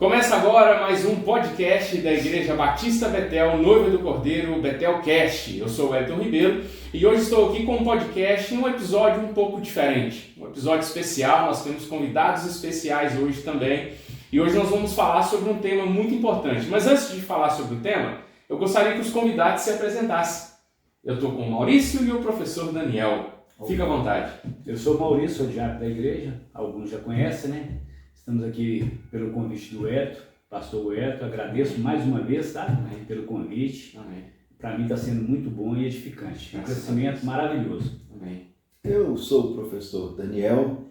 Começa agora mais um podcast da Igreja Batista Betel, Noiva do Cordeiro, Betelcast. Eu sou o Elton Ribeiro e hoje estou aqui com um podcast em um episódio um pouco diferente. Um episódio especial, nós temos convidados especiais hoje também. E hoje nós vamos falar sobre um tema muito importante. Mas antes de falar sobre o tema, eu gostaria que os convidados se apresentassem. Eu estou com o Maurício e o professor Daniel. Fica à vontade. Eu sou o Maurício, sou diácono da igreja, alguns já conhecem, né? Estamos aqui pelo convite do Eto, pastor Eto, agradeço mais uma vez, tá? Amém. Pelo convite. Amém. Para mim está sendo muito bom e edificante. Um crescimento maravilhoso. Amém. Eu sou o professor Daniel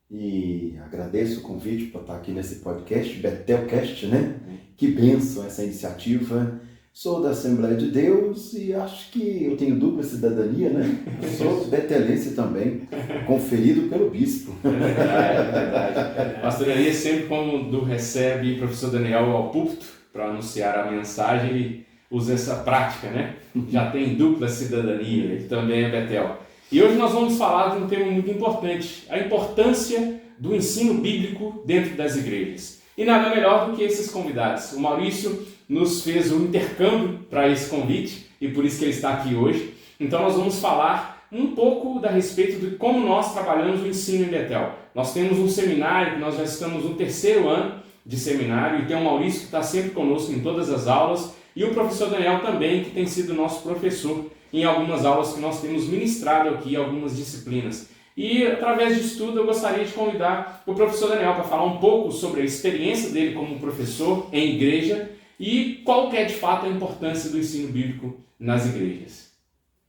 e agradeço o convite para estar aqui nesse podcast, Betelcast, né? Amém. Que bênção essa iniciativa. Sou da Assembleia de Deus e acho que eu tenho dupla cidadania, né? Sou betelense também, conferido pelo bispo. É verdade. Pastor Elias, sempre quando recebe o professor Daniel ao púlpito para anunciar a mensagem, ele usa essa prática, né? Já tem dupla cidadania, ele também é Betel. E hoje nós vamos falar de um tema muito importante, a importância do ensino bíblico dentro das igrejas. E nada melhor do que esses convidados. O Maurício nos fez um intercâmbio para esse convite e por isso que ele está aqui hoje. Então nós vamos falar um pouco a respeito de como nós trabalhamos o ensino em Betel. Nós temos um seminário, nós já estamos no 3º ano de seminário e tem o Maurício que está sempre conosco em todas as aulas e o professor Daniel também, que tem sido nosso professor em algumas aulas que nós temos ministrado aqui, algumas disciplinas. E através disso tudo eu gostaria de convidar o professor Daniel para falar um pouco sobre a experiência dele como professor em igreja e qual que é de fato a importância do ensino bíblico nas igrejas.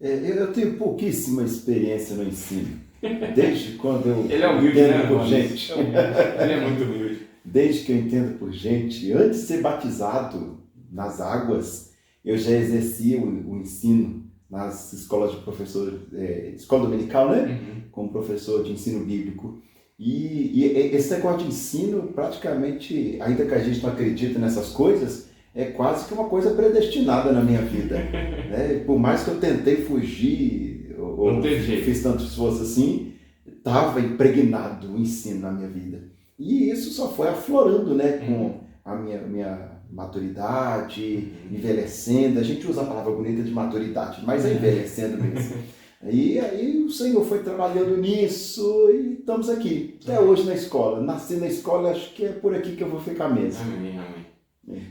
Eu tenho pouquíssima experiência no ensino, desde quando eu Ele é humilde, entendo né, por Maurício? gente. Ele é muito humilde. Desde que eu entendo por gente, antes de ser batizado nas águas, eu já exercia o ensino nas escolas de professor, escola dominical, né? Uhum. Como professor de ensino bíblico. E esse negócio de ensino, praticamente, ainda que a gente não acredita nessas coisas, é quase que uma coisa predestinada na minha vida. Né? Por mais que eu tentei fugir, ou fiz tanto esforço assim, estava impregnado o ensino na minha vida. E isso só foi aflorando, né, com a minha maturidade, envelhecendo. A gente usa a palavra bonita de maturidade, mas é envelhecendo mesmo. E aí o Senhor foi trabalhando nisso e estamos aqui, até hoje na escola. Nasci na escola, acho que é por aqui que eu vou ficar mesmo. Amém, amém.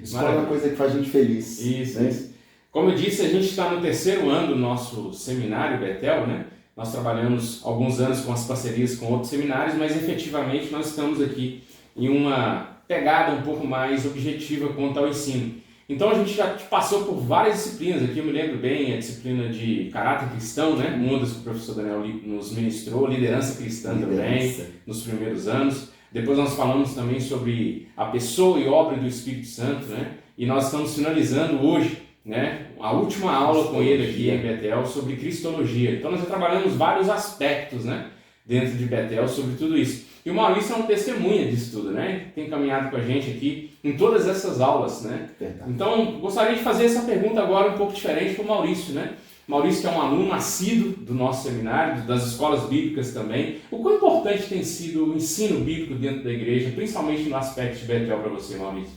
Escola é uma coisa que faz a gente feliz. Isso, né? isso. Como eu disse, a gente está no 3º ano do nosso seminário Betel, né? Nós trabalhamos alguns anos com as parcerias com outros seminários, mas efetivamente nós estamos aqui em uma pegada um pouco mais objetiva quanto ao ensino. Então a gente já passou por várias disciplinas aqui, eu me lembro bem a disciplina de caráter cristão, né? Uma das que o professor Daniel nos ministrou, liderança cristã também, nos primeiros anos. Depois nós falamos também sobre a pessoa e obra do Espírito Santo, né? E nós estamos finalizando hoje, né, a última aula com ele aqui em Betel sobre Cristologia. Então nós já trabalhamos vários aspectos, né, dentro de Betel sobre tudo isso. E o Maurício é uma testemunha disso tudo, né? Tem caminhado com a gente aqui em todas essas aulas, né? Verdade. Então, gostaria de fazer essa pergunta agora um pouco diferente para o Maurício, né? Maurício que é um aluno nascido do nosso seminário, das escolas bíblicas também. O quão importante tem sido o ensino bíblico dentro da igreja, principalmente no aspecto de Betel para você, Maurício?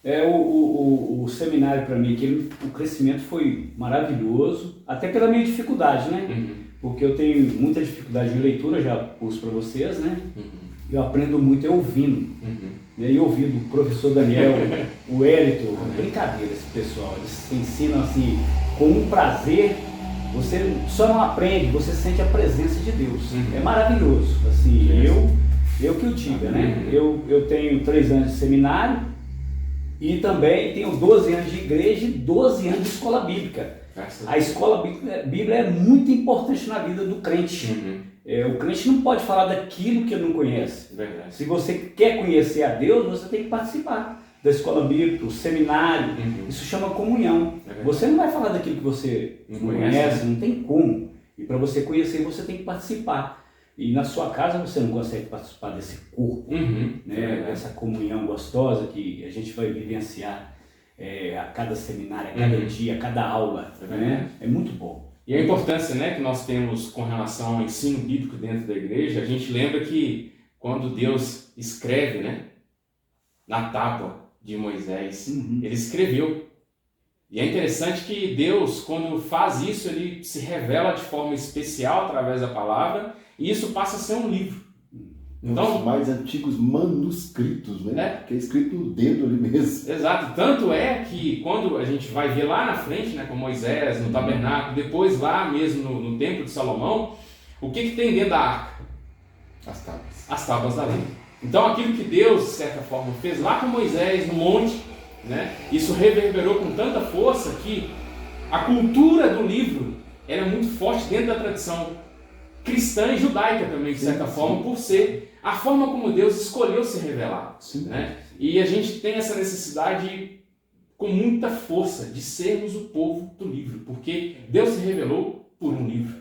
O seminário para mim, o crescimento foi maravilhoso, até pela minha dificuldade, né? Uhum. Porque eu tenho muita dificuldade em leitura, já pus para vocês, né? Uhum. Eu aprendo muito ouvindo. Uhum. E ouvindo o professor Daniel, o Hélito, brincadeira esse pessoal, eles ensinam assim, com um prazer, você só não aprende, você sente a presença de Deus. Uhum. É maravilhoso, assim, eu que o diga, né? Eu tenho 3 anos de seminário e também tenho 12 anos de igreja e 12 anos de escola bíblica. A escola bíblica é muito importante na vida do crente. O crente não pode falar daquilo que ele não conhece. Verdade. Se você quer conhecer a Deus, você tem que participar da escola bíblica, o seminário. Isso chama comunhão. Você não vai falar daquilo que você não conhece, não tem como. E para você conhecer, você tem que participar. E na sua casa você não consegue participar desse corpo, né? Dessa comunhão gostosa que a gente vai vivenciar a cada seminário, a cada dia, a cada aula. Né? É muito bom. E a importância, né, que nós temos com relação ao ensino bíblico dentro da igreja, a gente lembra que quando Deus escreve, né, na tábua de Moisés, ele escreveu. E é interessante que Deus, quando faz isso, ele se revela de forma especial através da palavra, e isso passa a ser um livro. Então, os mais antigos manuscritos, né? Que é escrito no dedo ali mesmo. Exato. Tanto é que quando a gente vai ver lá na frente, né, com Moisés, no tabernáculo, depois lá mesmo no templo de Salomão, o que tem dentro da arca? As tábuas. As tábuas da lei. Então aquilo que Deus, de certa forma, fez lá com Moisés no monte, né, isso reverberou com tanta força que a cultura do livro era muito forte dentro da tradição cristã e judaica também, de certa forma, por ser a forma como Deus escolheu se revelar. Né? E a gente tem essa necessidade com muita força de sermos o povo do livro, porque Deus se revelou por um livro.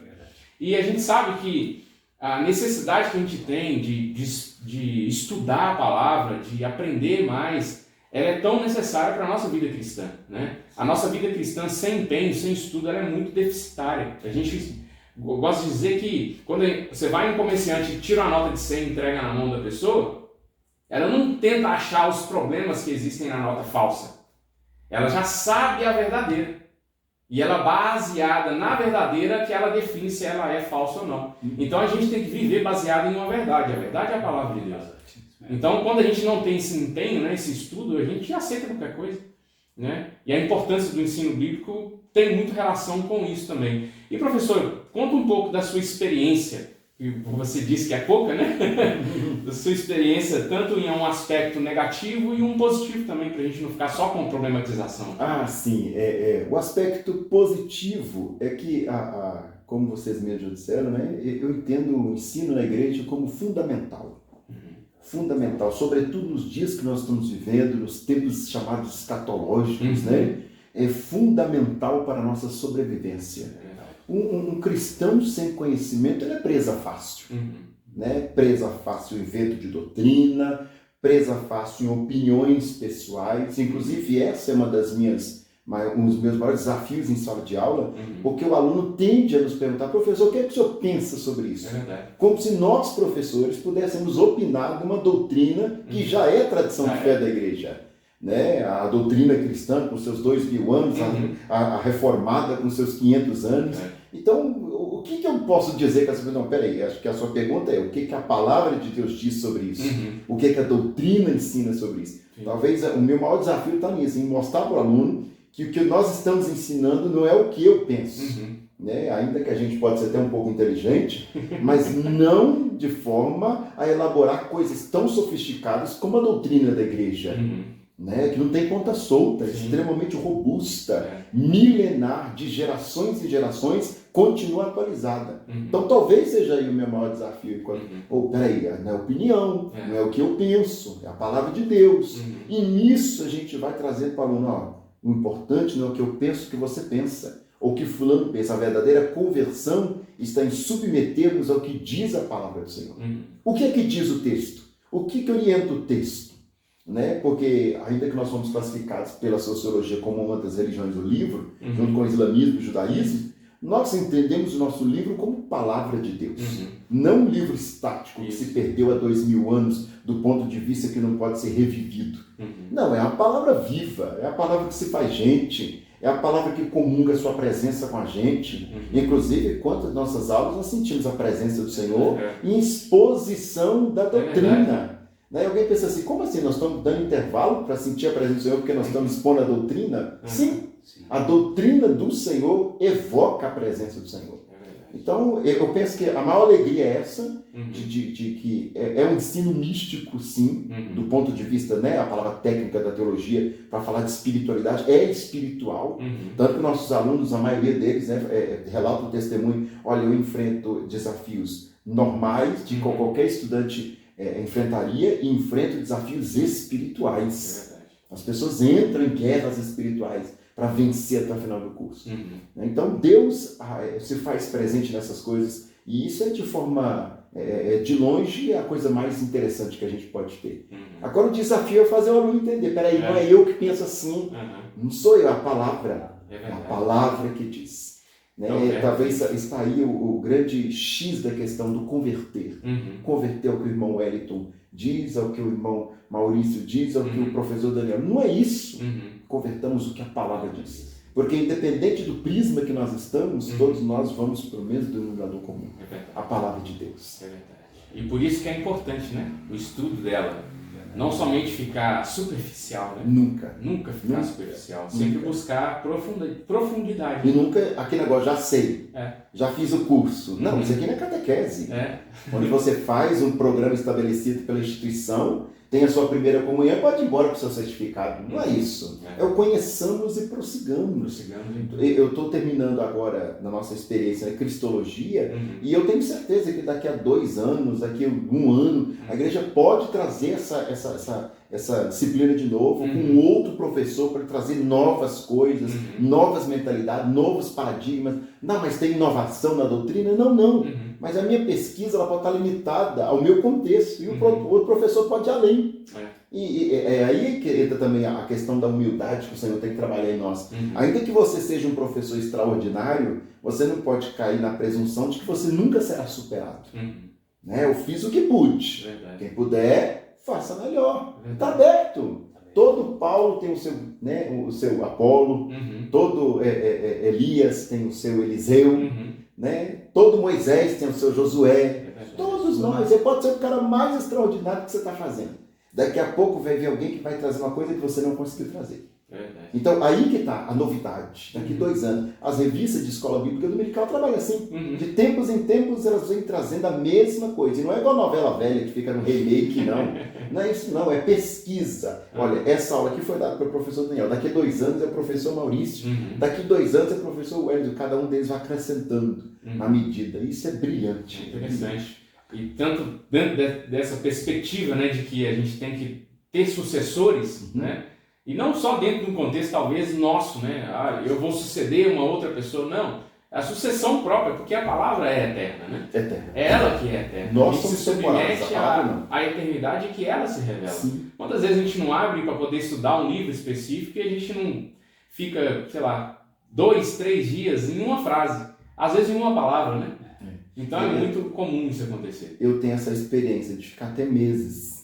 E a gente sabe que a necessidade que a gente tem de estudar a palavra, de aprender mais, ela é tão necessária para a nossa vida cristã. Né? A nossa vida cristã sem empenho, sem estudo, ela é muito deficitária. Eu gosto de dizer que quando você vai em um comerciante e tira uma nota de 100 e entrega na mão da pessoa, ela não tenta achar os problemas que existem na nota falsa. Ela já sabe a verdadeira. E ela, baseada na verdadeira, que ela define se ela é falsa ou não. Então a gente tem que viver baseado em uma verdade. A verdade é a palavra de Deus. Então quando a gente não tem esse empenho, né, esse estudo, a gente aceita qualquer coisa. Né? E a importância do ensino bíblico tem muito relação com isso também. E professor, conta um pouco da sua experiência, que você disse que é pouca, né? Da sua experiência, tanto em um aspecto negativo e um positivo também, para a gente não ficar só com problematização. Ah, sim. O aspecto positivo é que, como vocês mesmos disseram, né, eu entendo o ensino na igreja como fundamental. Fundamental, sobretudo nos dias que nós estamos vivendo, nos tempos chamados escatológicos, né? É fundamental para a nossa sobrevivência. Um cristão sem conhecimento, ele é presa fácil. Né? Presa fácil em vento de doutrina, presa fácil em opiniões pessoais. Inclusive, essa é um dos meus maiores desafios em sala de aula, porque o aluno tende a nos perguntar: professor, o que é que o senhor pensa sobre isso? Como se nós, professores, pudéssemos opinar numa doutrina que já é tradição de fé da igreja. Né? A doutrina cristã com seus 2000 anos, a reformada com seus 500 anos. Então, o que eu posso dizer com essa pergunta? Não, peraí, acho que a sua pergunta é: o que a palavra de Deus diz sobre isso? O que a doutrina ensina sobre isso? Talvez o meu maior desafio está nisso, em mostrar para o aluno que o que nós estamos ensinando não é o que eu penso. Né? Ainda que a gente pode ser até um pouco inteligente, mas não de forma a elaborar coisas tão sofisticadas como a doutrina da igreja. Né, que não tem ponta solta, é extremamente robusta, milenar, de gerações e gerações, continua atualizada. Então talvez seja aí o meu maior desafio. Peraí, não é opinião, não é o que eu penso, é a palavra de Deus. E nisso a gente vai trazer para o aluno: o importante não é o que eu penso que você pensa, ou que fulano pensa. A verdadeira conversão está em submetermos ao que diz a palavra do Senhor. O que é que diz o texto? O que orienta o texto? Né? Porque ainda que nós somos classificados pela sociologia como uma das religiões do livro, junto com o islamismo e o judaísmo, nós entendemos o nosso livro como palavra de Deus. Não um livro estático que se perdeu há 2000 anos do ponto de vista que não pode ser revivido. Não, é a palavra viva, é a palavra que se faz gente, é a palavra que comunga a sua presença com a gente. Inclusive, quantas nossas aulas nós sentimos a presença do Senhor em exposição da doutrina. Daí alguém pensa assim: como assim? Nós estamos dando intervalo para sentir a presença do Senhor porque nós estamos expondo a doutrina? Sim, a doutrina do Senhor evoca a presença do Senhor. Então, eu penso que a maior alegria é essa, de que é um ensino místico, sim, do ponto de vista, né, a palavra técnica da teologia, para falar de espiritualidade, é espiritual. Tanto que nossos alunos, a maioria deles, né, relatam o testemunho: olha, eu enfrento desafios normais, de qualquer estudante enfrentaria, e enfrento desafios espirituais. As pessoas entram em guerras espirituais para vencer até o final do curso. Então Deus se faz presente nessas coisas, e isso é de forma, de longe, a coisa mais interessante que a gente pode ter. Agora o desafio é fazer o aluno entender: peraí, não é eu que penso assim, não sou eu, é a palavra, é a palavra que diz. Né? Talvez está aí o grande X da questão do converter. Converter é o que o irmão Wellington diz, ao que o irmão Maurício diz, ao que o professor Daniel. Não é isso. Convertamos o que a palavra diz. Porque independente do prisma que nós estamos, todos nós vamos para o mesmo denominador comum. A palavra de Deus. É verdade. E por isso que é importante, né? O estudo dela. Não somente ficar superficial, né? Nunca ficar superficial. Sempre buscar profundidade. E nunca, aquele negócio, já sei. Já fiz o curso. Não, isso aqui não é catequese. Onde você faz um programa estabelecido pela instituição, tem a sua primeira comunhão e pode ir embora com o seu certificado. Não é isso. É o conheçamos e prossigamos. Eu estou terminando agora, na nossa experiência, a Cristologia, e eu tenho certeza que daqui a 2 anos, daqui a 1 ano, a igreja pode trazer essa disciplina de novo, com um outro professor para trazer novas coisas, novas mentalidades, novos paradigmas. Não, mas tem inovação na doutrina? Não. Mas a minha pesquisa ela pode estar limitada ao meu contexto e o outro professor pode ir além. E é aí que entra também a questão da humildade que o Senhor tem que trabalhar em nós. Ainda que você seja um professor extraordinário, você não pode cair na presunção de que você nunca será superado. Né? Eu fiz o que pude. Quem puder, faça melhor. Está aberto. Todo Paulo tem o seu Apolo, todo Elias tem o seu Eliseu, né? Todo Moisés tem o seu Josué. Todos nós. Você pode ser o cara mais extraordinário que você está fazendo. Daqui a pouco vai vir alguém que vai trazer uma coisa que você não conseguiu trazer. Então, aí que está a novidade. Daqui 2 anos, as revistas de escola bíblica dominical trabalham assim. De tempos em tempos, elas vêm trazendo a mesma coisa. E não é igual a novela velha que fica no remake, não. Não é isso, não. É pesquisa. Olha, essa aula aqui foi dada pelo professor Daniel. Daqui a 2 anos é o professor Maurício. Daqui a 2 anos é o professor Wellington. Cada um deles vai acrescentando na medida. Isso é brilhante. Interessante. E tanto dentro dessa perspectiva, né, de que a gente tem que ter sucessores, né? E não só dentro de um contexto talvez nosso, né? Eu vou suceder uma outra pessoa. Não. A sucessão própria, porque a palavra é eterna, né? É ela que é eterna. Nós a gente se submete à eternidade que ela se revela. Quantas vezes a gente não abre para poder estudar um livro específico e a gente não fica, sei lá, 2, 3 dias em uma frase. Às vezes em uma palavra, né? Então é muito comum isso acontecer. Eu tenho essa experiência de ficar até meses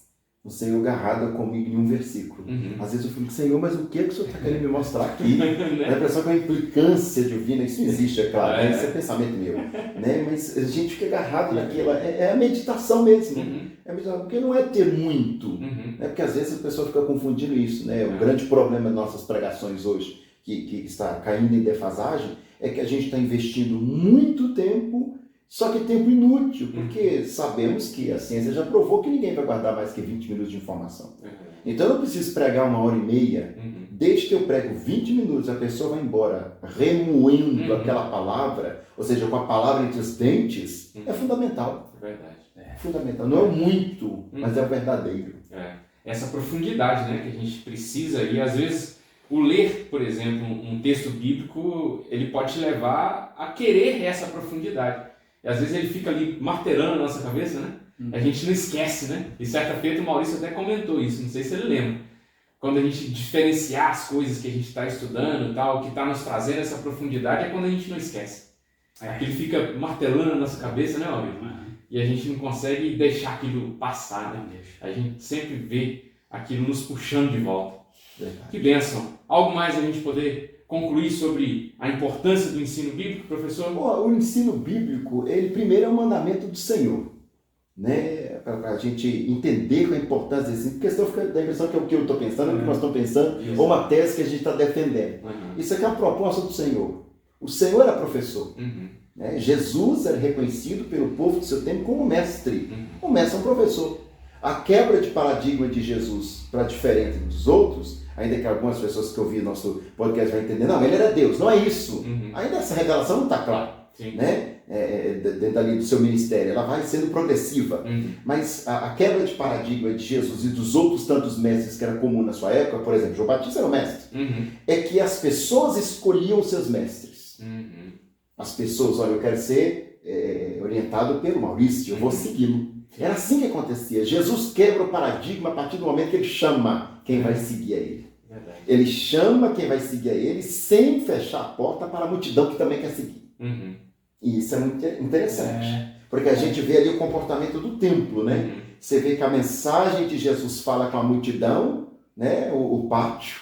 o Senhor agarrado comigo em um versículo. Às vezes eu fico, Senhor, mas o que o Senhor está querendo me mostrar aqui? A impressão que é uma implicância divina, isso não existe, é claro, isso é pensamento meu. Né? Mas a gente fica agarrado naquilo, é a meditação mesmo. Porque não é ter muito, porque às vezes a pessoa fica confundindo isso. Né? O grande problema das nossas pregações hoje, que está caindo em defasagem, é que a gente está investindo muito tempo, só que tempo inútil, porque sabemos que a ciência já provou que ninguém vai guardar mais que 20 minutos de informação. Então eu não preciso pregar 1h30, desde que eu prego 20 minutos, a pessoa vai embora remoendo aquela palavra, ou seja, com a palavra entre os dentes, é fundamental. É fundamental. Não é o muito, mas é o verdadeiro. Essa profundidade, né, que a gente precisa, e às vezes o ler, por exemplo, um texto bíblico, ele pode te levar a querer essa profundidade. E às vezes ele fica ali martelando na nossa cabeça, né? A gente não esquece, né? E certa feita o Maurício até comentou isso, não sei se ele lembra. Quando a gente diferenciar as coisas que a gente está estudando e tal, que está nos trazendo essa profundidade, é quando a gente não esquece. Aquilo fica martelando na nossa cabeça, né, Maurício? E a gente não consegue deixar aquilo passar, né? A gente sempre vê aquilo nos puxando de volta. Que bênção! Algo mais a gente poder concluir sobre a importância do ensino bíblico, professor? O ensino bíblico, ele primeiro é um mandamento do Senhor, né? Para a gente entender a importância desse ensino, porque senão fica da impressão que é o que eu estou pensando, é o que nós estamos pensando, ou uma tese que a gente está defendendo. Isso aqui é uma proposta do Senhor. O Senhor era professor. Né? Jesus era reconhecido pelo povo do seu tempo como mestre. O mestre é um professor. A quebra de paradigma de Jesus para diferente dos outros, ainda que algumas pessoas que ouviram nosso podcast vão entender, não, ele era Deus, não é isso. Ainda essa revelação não está clara, né? Dentro ali do seu ministério, ela vai sendo progressiva. Mas a quebra de paradigma de Jesus e dos outros tantos mestres que era comum na sua época, por exemplo, João Batista era um mestre, é que as pessoas escolhiam os seus mestres. As pessoas, olha, eu quero ser orientado pelo Maurício, eu vou segui-lo. Era assim que acontecia. Jesus quebra o paradigma a partir do momento que ele chama quem vai seguir a ele. Ele chama quem vai seguir a ele sem fechar a porta para a multidão que também quer seguir. E isso é muito interessante. Porque a gente vê ali o comportamento do templo, né? você vê que a mensagem que Jesus fala com a multidão, né, o pátio,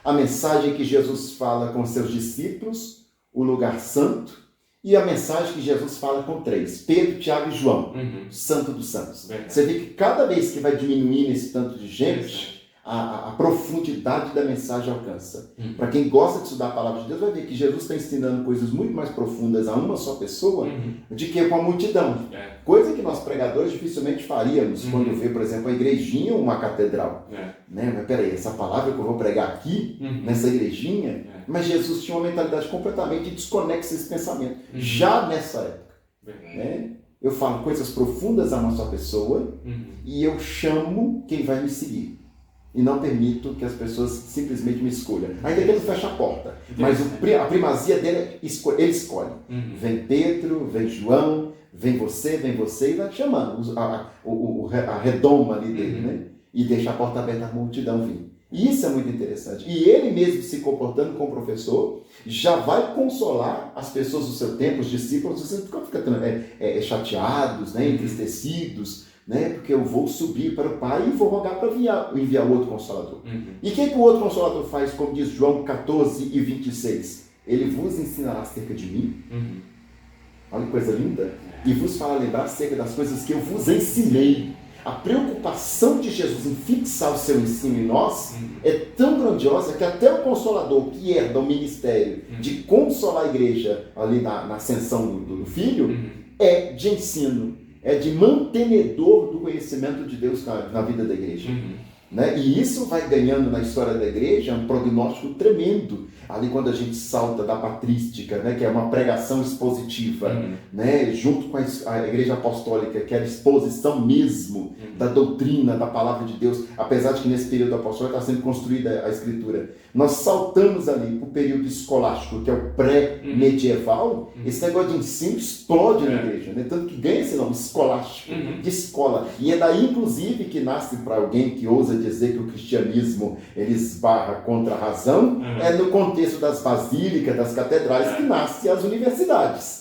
a mensagem que Jesus fala com seus discípulos, o lugar santo, e a mensagem que Jesus fala com 3, Pedro, Tiago e João, santo dos santos. Verdade. Você vê que cada vez que vai diminuindo esse tanto de gente, a profundidade da mensagem alcança. Para quem gosta de estudar a palavra de Deus, vai ver que Jesus está ensinando coisas muito mais profundas a uma só pessoa do que com a multidão. Coisa que nós pregadores dificilmente faríamos quando vê, por exemplo, a igrejinha ou uma catedral. Né? Mas peraí, essa palavra que eu vou pregar aqui, nessa igrejinha, mas Jesus tinha uma mentalidade completamente desconexa desse pensamento. Já nessa época. Né? Eu falo coisas profundas a uma só pessoa e eu chamo quem vai me seguir. E não permito que as pessoas simplesmente me escolham. Ainda que ele feche a porta. Mas a primazia dele, ele escolhe. Vem Pedro, vem João, vem você, e vai chamando a redoma ali dele, né? E deixa a porta aberta, a multidão vir. E isso é muito interessante. E ele mesmo se comportando como professor, já vai consolar as pessoas do seu tempo, os discípulos, vocês ficam chateados, né? Entristecidos, né? Porque eu vou subir para o Pai e vou rogar para enviar o outro Consolador. E o que o outro Consolador faz, como diz João 14 e 26? Ele vos ensinará acerca de mim. Olha que coisa linda. E vos fará lembrar acerca das coisas que eu vos ensinei. A preocupação de Jesus em fixar o seu ensino em nós é tão grandiosa que até o Consolador, que herda o ministério de consolar a igreja ali na ascensão do Filho, é de ensino. É de mantenedor do conhecimento de Deus na vida da igreja. Né? E isso vai ganhando na história da igreja um prognóstico tremendo. Ali quando a gente salta da patrística, né, que é uma pregação expositiva, né, junto com a igreja apostólica, que é a exposição mesmo da doutrina, da palavra de Deus, apesar de que nesse período apostólico está sendo construída a escritura. Nós saltamos ali para o período escolástico, que é o pré-medieval. Esse negócio de ensino explode na igreja, né? Tanto que ganha esse nome, escolástico, de escola. E é daí, inclusive, que nasce para alguém que ousa dizer que o cristianismo ele esbarra contra a razão, é no contexto das basílicas, das catedrais, que nascem as universidades.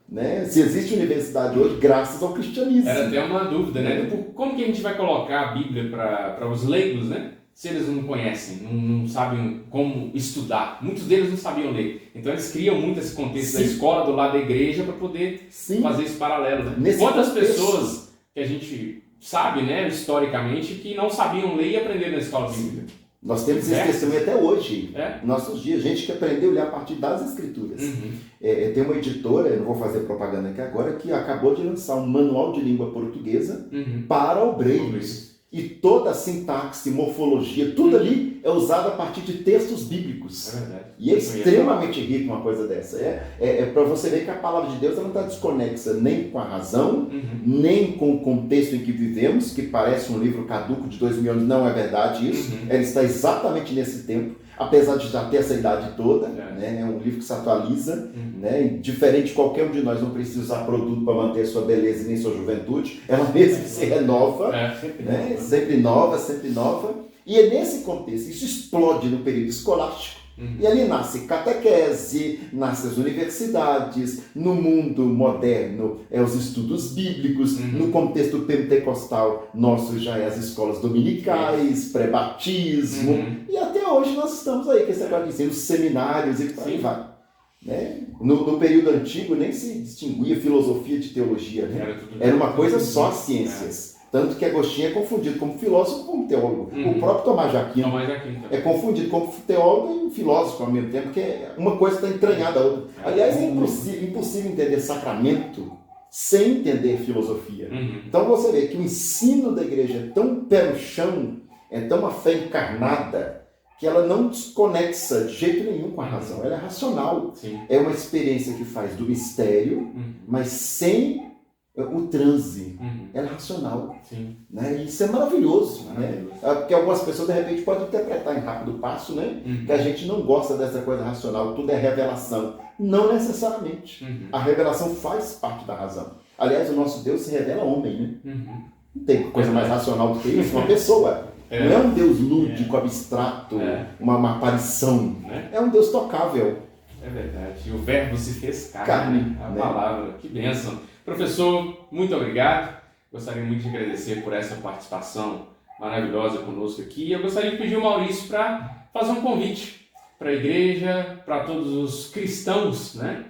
Né? Se existe universidade hoje, graças ao cristianismo. Era até uma dúvida, né? Como que a gente vai colocar a Bíblia para os leigos, né? Se eles não conhecem, não sabem como estudar. Muitos deles não sabiam ler. Então eles criam muito esse contexto da escola do lado da igreja para poder fazer esse paralelo. Né? Quantas pessoas que a gente sabe, né, historicamente, que não sabiam ler e aprenderam na escola bíblica? Nós temos esse testemunho até hoje, nossos dias, gente que aprendeu a ler a partir das escrituras. Tem uma editora, eu não vou fazer propaganda aqui agora, que acabou de lançar um manual de língua portuguesa para obreiros. E toda a sintaxe, morfologia, tudo ali é usado a partir de textos bíblicos. É verdade. E é extremamente rico uma coisa dessa. É para você ver que a palavra de Deus ela não está desconexa nem com a razão, nem com o contexto em que vivemos, que parece um livro caduco de 2000 anos. Não é verdade isso. Ela está exatamente nesse tempo, apesar de já ter essa idade toda. Né? É um livro que se atualiza. Né? Diferente de qualquer um de nós, não precisa usar produto para manter a sua beleza e nem sua juventude. Ela mesmo se renova. Né? Sempre nova, sempre nova. E é nesse contexto, isso explode no período escolástico. E ali nasce catequese, nasce as universidades, no mundo moderno os estudos bíblicos, no contexto pentecostal nosso já é as escolas dominicais, pré-batismo, e até hoje nós estamos aí com esse negócio de ensino, seminários e por aí vai. Né? No período antigo nem se distinguia filosofia de teologia, né? Era uma coisa só as ciências. Tanto que Agostinho é confundido como filósofo como teólogo. O próprio Tomás de Aquino é confundido como teólogo e filósofo ao mesmo tempo, porque uma coisa está entranhada a outra. Aliás, é impossível entender sacramento sem entender filosofia. Então você vê que o ensino da igreja é tão pé no chão, é tão uma fé encarnada, que ela não desconexa de jeito nenhum com a razão. Ela é racional. É uma experiência que faz do mistério, mas sem o transe. Ela é racional. Né? E isso é maravilhoso. Né? Porque algumas pessoas de repente podem interpretar em rápido passo, né? Que a gente não gosta dessa coisa racional, tudo é revelação. Não necessariamente. A revelação faz parte da razão. Aliás, o nosso Deus se revela homem. Né? Não tem coisa mais racional do que isso, uma pessoa. Não é um Deus lúdico, abstrato, uma aparição. É um Deus tocável. É verdade. E o verbo se fez carne. A palavra. Que bênção. Professor, muito obrigado. Gostaria muito de agradecer por essa participação maravilhosa conosco aqui. Eu gostaria de pedir ao Maurício para fazer um convite para a igreja, para todos os cristãos, né?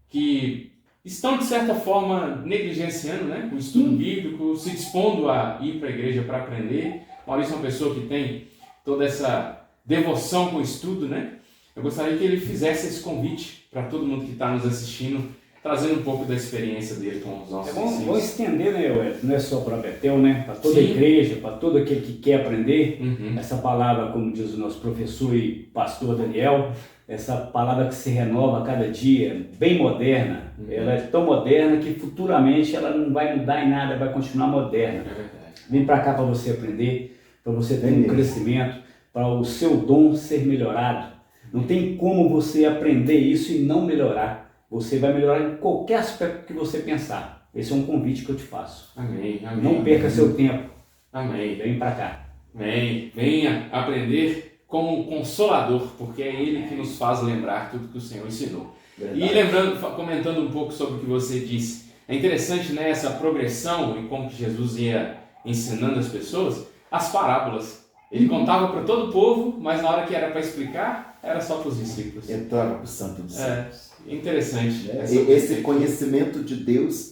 Que estão, de certa forma, negligenciando, né, o estudo bíblico, se dispondo a ir para a igreja para aprender. Maurício é uma pessoa que tem toda essa devoção com o estudo, né? Eu gostaria que ele fizesse esse convite para todo mundo que está nos assistindo, trazendo um pouco da experiência dele com os nossos ensinos. Vamos estender, né, Wellington? Não é só para Betel, né? Para toda a igreja, para todo aquele que quer aprender. Essa palavra, como diz o nosso professor e pastor Daniel, essa palavra que se renova a cada dia, bem moderna. Ela é tão moderna que futuramente ela não vai mudar em nada, vai continuar moderna. É verdade. Vem para cá para você aprender, para você ter um crescimento, para o seu dom ser melhorado. Não tem como você aprender isso e não melhorar. Você vai melhorar em qualquer aspecto que você pensar. Esse é um convite que eu te faço. Amém. Amém. Não perca seu tempo. Amém. Vem para cá. Venha aprender como um consolador, porque é Ele que nos faz lembrar tudo que o Senhor ensinou. Verdade. E lembrando, comentando um pouco sobre o que você disse, é interessante, né, essa progressão em como que Jesus ia ensinando as pessoas, as parábolas. Ele contava para todo o povo, mas na hora que era para explicar, era só para os discípulos. Entrava para o Santo dos Santos. Interessante. Esse conhecimento de Deus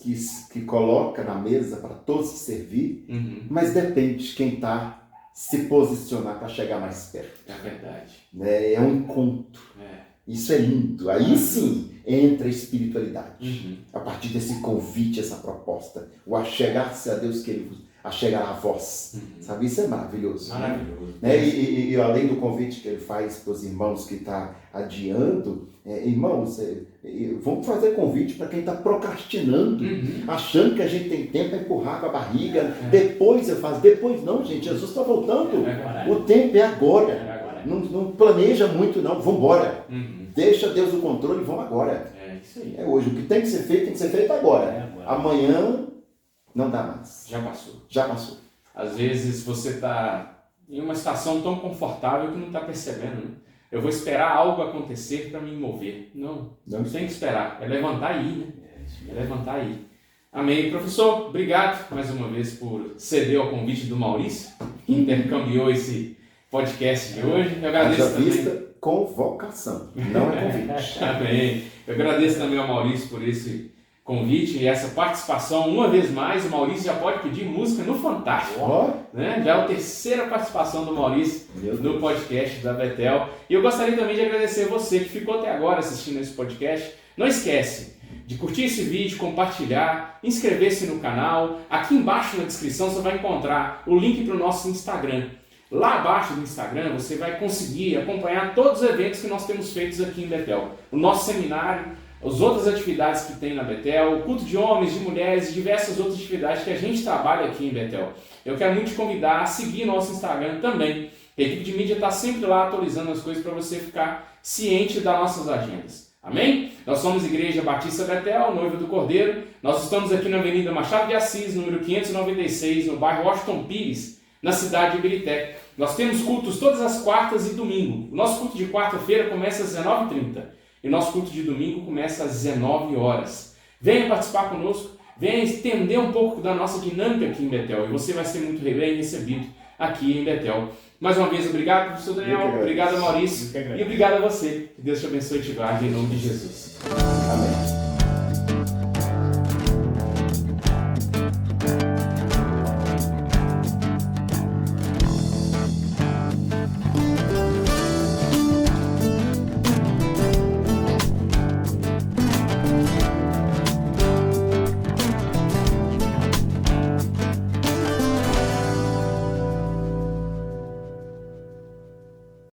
que coloca na mesa para todos servir, mas depende de quem está se posicionar para chegar mais perto. É verdade. É um encontro. Isso é lindo. Aí sim entra a espiritualidade. A partir desse convite, essa proposta, o achegar-se a Deus que Ele vos achegar a vós. Sabe? Isso é maravilhoso. Maravilhoso. Né? E além do convite que ele faz para os irmãos que está adiando, irmãos, vamos fazer convite para quem está procrastinando, achando que a gente tem tempo para empurrar com a barriga, depois eu faço. Depois não, gente, Jesus está voltando. O tempo é agora. Não planeja muito não, vamos embora. Deixa Deus no controle e vamos agora. É isso aí. É hoje. O que tem que ser feito agora. Amanhã não dá mais. Já passou. Às vezes você está em uma situação tão confortável que não está percebendo, né? Eu vou esperar algo acontecer para me mover. Não tem que esperar. É levantar e ir, né? É levantar e ir. Amém. Professor, obrigado mais uma vez por ceder ao convite do Maurício, que intercambiou esse podcast de hoje. Eu agradeço também. Convocação, não é convite. Amém. Eu agradeço também ao Maurício por esse convite e essa participação. Uma vez mais, o Maurício já pode pedir música no Fantástico. Né? Já é a terceira participação do Maurício no podcast da Betel. E eu gostaria também de agradecer você que ficou até agora assistindo esse podcast. Não esquece de curtir esse vídeo, compartilhar, inscrever-se no canal. Aqui embaixo na descrição você vai encontrar o link para o nosso Instagram. Lá abaixo do Instagram você vai conseguir acompanhar todos os eventos que nós temos feitos aqui em Betel. O nosso seminário, as outras atividades que tem na Betel, o culto de homens, de mulheres e diversas outras atividades que a gente trabalha aqui em Betel. Eu quero muito te convidar a seguir nosso Instagram também. A equipe de mídia está sempre lá atualizando as coisas para você ficar ciente das nossas agendas. Amém? Nós somos Igreja Batista Betel, Noiva do Cordeiro. Nós estamos aqui na Avenida Machado de Assis, número 596, no bairro Washington Pires, na cidade de Ibirité. Nós temos cultos todas as quartas e domingo. O nosso culto de quarta-feira começa às 19h30 e o nosso culto de domingo começa às 19 horas. Venha participar conosco, venha entender um pouco da nossa dinâmica aqui em Betel e você vai ser muito bem recebido aqui em Betel. Mais uma vez, obrigado, professor Daniel, obrigado, Maurício, e obrigado a você. Que Deus te abençoe e te guarde em nome de Jesus. Amém.